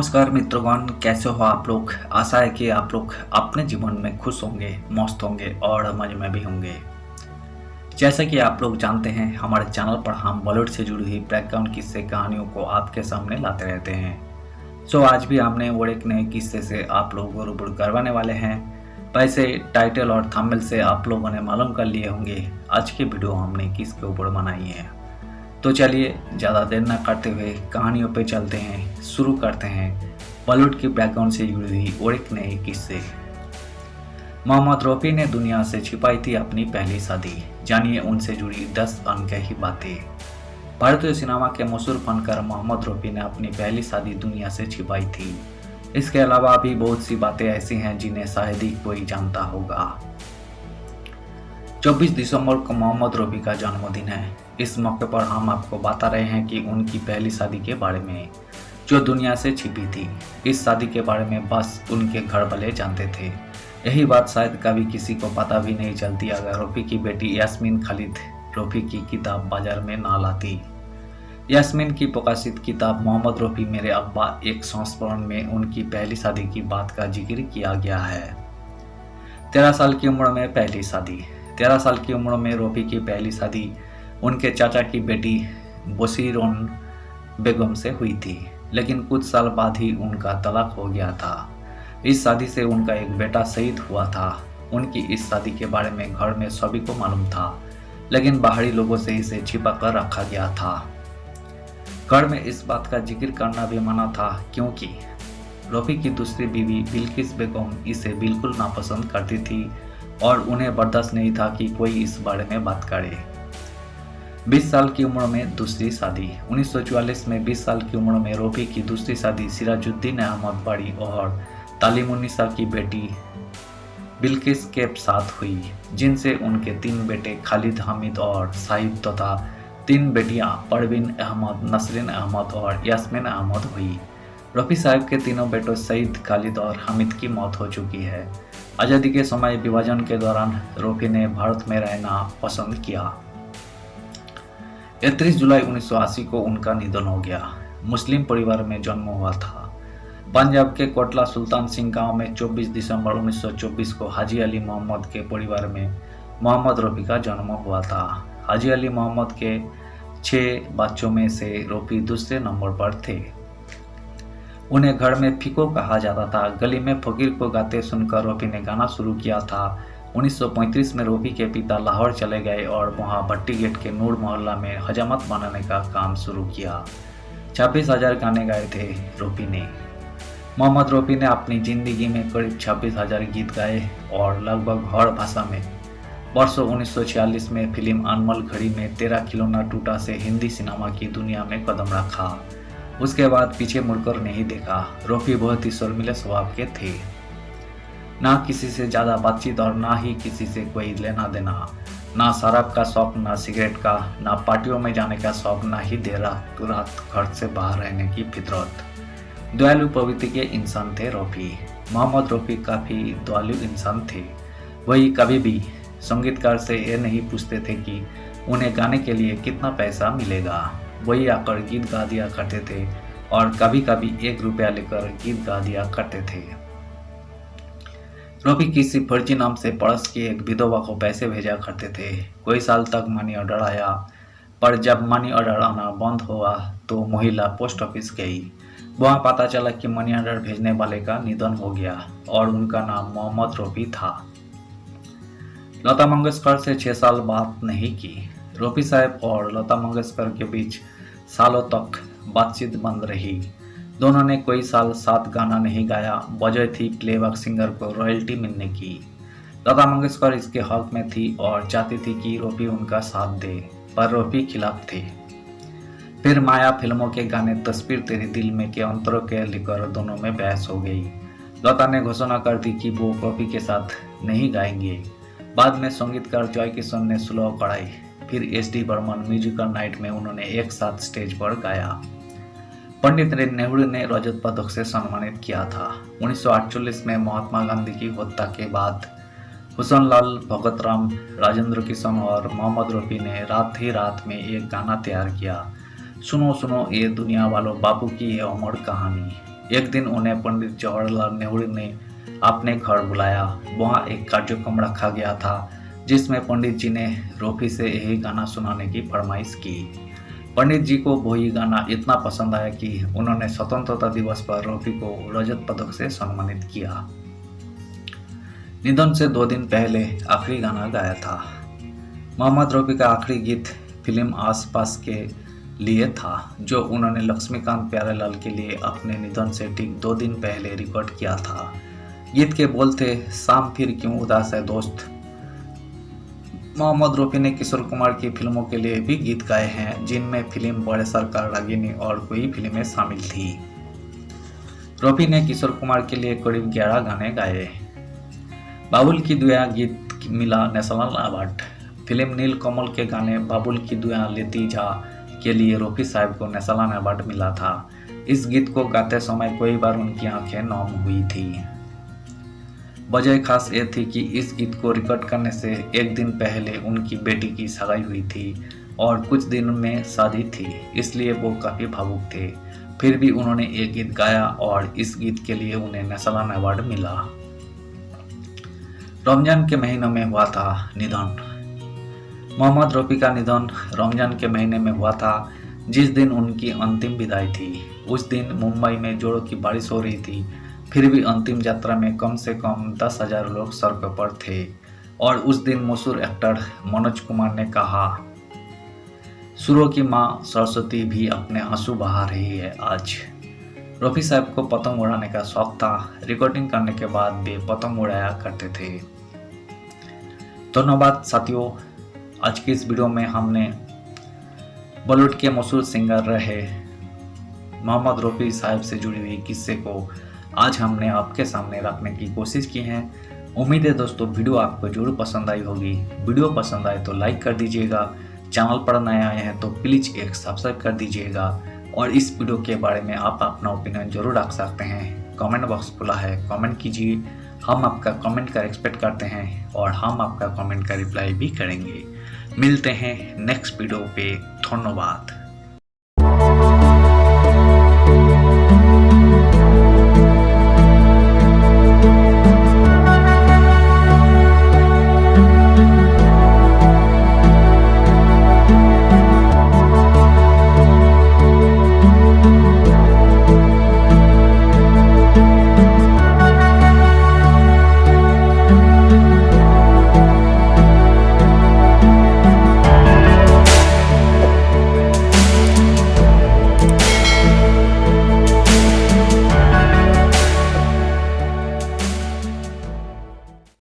नमस्कार मित्रगण, कैसे हो आप लोग। आशा है कि आप लोग अपने जीवन में खुश होंगे, मस्त होंगे और मजे में भी होंगे। जैसा कि आप लोग जानते हैं, हमारे चैनल पर हम बॉलीवुड से जुड़ी हुई बैकग्राउंड किस्से कहानियों को आपके सामने लाते रहते हैं। आज भी हमने और एक नए किस्से से आप लोगों को रूबरू करवाने वाले हैं। वैसे टाइटल और थंबनेल से आप लोगों ने मालूम कर लिए होंगे आज की वीडियो हमने किसके ऊपर बनाई है। तो चलिए ज़्यादा देर न करते हुए कहानियों पे चलते हैं। शुरू करते हैं बॉलीवुड की बैकग्राउंड से जुड़ी हुई और एक नए किस्से। मोहम्मद रफ़ी ने दुनिया से छिपाई थी अपनी पहली शादी। जानिए उनसे जुड़ी 10 अनकही बातें। भारतीय सिनेमा के मशहूर फनकार मोहम्मद रफ़ी ने अपनी पहली शादी दुनिया से छिपाई थी। इसके अलावा भी बहुत सी बातें ऐसी हैं जिन्हें शायद ही कोई जानता होगा। 24 दिसंबर को मोहम्मद रफ़ी का जन्मदिन है। इस मौके पर हम आपको बता रहे हैं कि उनकी पहली शादी के बारे में, जो दुनिया से छिपी थी। इस शादी के बारे में बस उनके घर वाले जानते थे। यही बात शायद कभी किसी को पता भी नहीं चलती अगर रफ़ी की बेटी यास्मीन खालिद रफ़ी की किताब बाजार में ना लाती। यास्मीन की प्रकाशित किताब मोहम्मद रफ़ी मेरे अब्बा एक संस्करण में उनकी पहली शादी की बात का जिक्र किया गया है। 13 साल की उम्र में पहली शादी। 13 साल की उम्र में रफ़ी की पहली शादी उनके चाचा की बेटी बशीरोन बेगम से हुई थी, लेकिन कुछ साल बाद ही उनका तलाक हो गया था। इस शादी से उनका एक बेटा शहीद हुआ था। उनकी इस शादी के बारे में घर में सभी को मालूम था, लेकिन बाहरी लोगों से इसे छिपा कर रखा गया था। घर में इस बात का जिक्र करना भी मना था, क्योंकि रफ़ी की दूसरी बीवी बिल्किस बेगम इसे बिल्कुल नापसंद करती थी और उन्हें बर्दाश्त नहीं था कि कोई इस बारे में बात करे। 20 साल की उम्र में दूसरी शादी। 1944 में 20 साल की उम्र में रफ़ी की दूसरी शादी सिराजुद्दीन अहमद बड़ी और तालिमुन्निसा की बेटी बिल्किस के साथ हुई, जिनसे उनके 3 बेटे खालिद, हामिद और साहिब तथा 3 बेटियां परवीन अहमद, नसरीन अहमद और यास्मीन अहमद हुई। रफ़ी साहब के तीनों बेटों सईद, खालिद और हामिद की मौत हो चुकी है। आज़ादी के समय विभाजन के दौरान रफ़ी ने भारत में रहना पसंद किया। 31 जुलाई 1980 को उनका निधन हो गया। मुस्लिम परिवार में जन्म हुआ था। पंजाब के कोटला सुल्तान सिंह गांव में 24 दिसंबर 1924 को हाजी अली मोहम्मद के परिवार में मोहम्मद रफ़ी का जन्म हुआ था। हाजी अली मोहम्मद के 6 बच्चों में से रफ़ी दूसरे नंबर पर थे। उन्हें घर में फीको कहा जाता था। गली में फकीर को गाते सुनकर रफ़ी ने गाना शुरू किया था। 1935 में रफ़ी के पिता लाहौर चले गए और वहां भट्टी गेट के नूर मोहल्ला में हजामत बनाने का काम शुरू किया। 26,000 गाने गाए थे रफ़ी ने। मोहम्मद रफ़ी ने अपनी ज़िंदगी में करीब 26,000 गीत गाए और लगभग हर भाषा में। वर्षों 1946 में फिल्म अनमोल घड़ी में तेरा खिलौना टूटा से हिंदी सिनेमा की दुनिया में कदम रखा। उसके बाद पीछे मुड़कर नहीं देखा। रफ़ी बहुत ही शर्मीले स्वभाव के थे। ना किसी से ज़्यादा बातचीत और ना ही किसी से कोई लेना देना। ना शराब का शौक, ना सिगरेट का, ना पार्टियों में जाने का शौक, ना ही देर रात घर से बाहर रहने की फितरत। दयालु प्रवृत्ति के इंसान थे रफ़ी। मोहम्मद रफ़ी काफ़ी दयालु इंसान थे। वही कभी भी संगीतकार से ये नहीं पूछते थे कि उन्हें गाने के लिए कितना पैसा मिलेगा। वही आकर गीत गा दिया करते थे और कभी कभी 1 रुपया लेकर गीत गा दिया करते थे। रफ़ी किसी फर्जी नाम से पड़ोस की एक विधवा को पैसे भेजा करते थे। कोई साल तक मनी ऑर्डर आया, पर जब मनी ऑर्डर आना बंद हुआ तो महिला पोस्ट ऑफिस गई। वहाँ पता चला कि मनी ऑर्डर भेजने वाले का निधन हो गया और उनका नाम मोहम्मद रफ़ी था। लता मंगेशकर से 6 साल बात नहीं की। रफ़ी साहब और लता मंगेशकर के बीच सालों तक बातचीत बंद रही। दोनों ने कोई साल साथ गाना नहीं गाया। वजह थी प्लेबैक सिंगर को रॉयल्टी मिलने की। लता मंगेशकर इसके हक में थी और चाहती थी कि रफ़ी उनका साथ दे, पर रफ़ी खिलाफ थे। फिर माया फिल्मों के गाने तस्वीर तेरे दिल में के अंतरों के लेकर दोनों में बहस हो गई। लता ने घोषणा कर दी कि वो रफ़ी के साथ नहीं गाएंगे। बाद में संगीतकार जॉय किशन ने सुलह कराई। फिर SD बर्मन म्यूजिकल नाइट में उन्होंने एक साथ स्टेज पर गाया। पंडित नेहरू ने रजत पदक से सम्मानित किया था। 1948 में महात्मा गांधी की हत्या के बाद हुसनलाल भगतराम, राजेंद्र किशन और मोहम्मद रफ़ी ने रात ही रात में एक गाना तैयार किया। सुनो सुनो ये दुनिया वालों, बापू की ये अमर कहानी। एक दिन उन्हें पंडित जवाहरलाल नेहरू ने अपने घर बुलाया। वहाँ एक कार्यक्रम रखा गया था जिसमें पंडित जी ने रफ़ी से यही गाना सुनाने की फरमाइश की। पंडित जी को वही गाना इतना पसंद आया कि उन्होंने स्वतंत्रता दिवस पर रफ़ी को रजत पदक से सम्मानित किया। निधन से 2 दिन पहले आखिरी गाना गाया था। मोहम्मद रफ़ी का आखिरी गीत फिल्म आस पास के लिए था, जो उन्होंने लक्ष्मीकांत प्यारेलाल के लिए अपने निधन से ठीक 2 दिन पहले रिकॉर्ड किया था। गीत के बोल थे, शाम फिर क्यों उदास है दोस्त। मोहम्मद रफ़ी ने किशोर कुमार की फिल्मों के लिए भी गीत गाए हैं, जिनमें फिल्म बड़े सरकार रागिनी और कोई फिल्में शामिल थी। रफ़ी ने किशोर कुमार के लिए करीब 11 गाने गाए। बाबुल की दुआ गीत मिला national award. Film Neel Kamal के गाने बाबुल की दुआ लेती जा के लिए रफ़ी साहब को नेशनल अवार्ड मिला था। इस गीत को गाते समय कई बार उनकी आंखें नम हुई थी। वजह खास ये थी कि इस गीत को रिकॉर्ड करने से एक दिन पहले उनकी बेटी की सगाई हुई थी और कुछ दिन में शादी थी, इसलिए वो काफ़ी भावुक थे। फिर भी उन्होंने ये गीत गाया और इस गीत के लिए उन्हें नेशनल अवार्ड मिला। रमजान के महीनों में हुआ था निधन। मोहम्मद रफ़ी का निधन रमजान के महीने में हुआ था, जिस दिन उनकी अंतिम विदाई थी। उस दिन मुंबई में जोरों की बारिश हो रही थी, फिर भी अंतिम यात्रा में कम से कम 10,000 लोग सड़कों पर थे। और उस दिन मशहूर एक्टर मनोज कुमार ने कहा, सुरों की माँ सरस्वती भी अपने आंसू बहा रही है आज। रफ़ी साहब को पतंग उड़ाने का शौक था। रिकॉर्डिंग करने के बाद वे पतंग उड़ाया करते थे। धन्यवाद साथियों। आज की इस वीडियो में हमने बॉलीवुड के मशहूर सिंगर रहे मोहम्मद रफ़ी साहब से जुड़ी हुई किस्से को आज हमने आपके सामने रखने की कोशिश की है। उम्मीद है दोस्तों वीडियो आपको जरूर पसंद आई होगी। वीडियो पसंद आए तो लाइक कर दीजिएगा। चैनल पर नए आए हैं तो प्लीज़ एक सब्सक्राइब कर दीजिएगा। और इस वीडियो के बारे में आप अपना ओपिनियन जरूर रख सकते हैं। कमेंट बॉक्स खुला है, कमेंट कीजिए। हम आपका कमेंट का एक्सपेक्ट करते हैं और हम आपका कमेंट का रिप्लाई भी करेंगे। मिलते हैं नेक्स्ट वीडियो पे। धन्यवाद।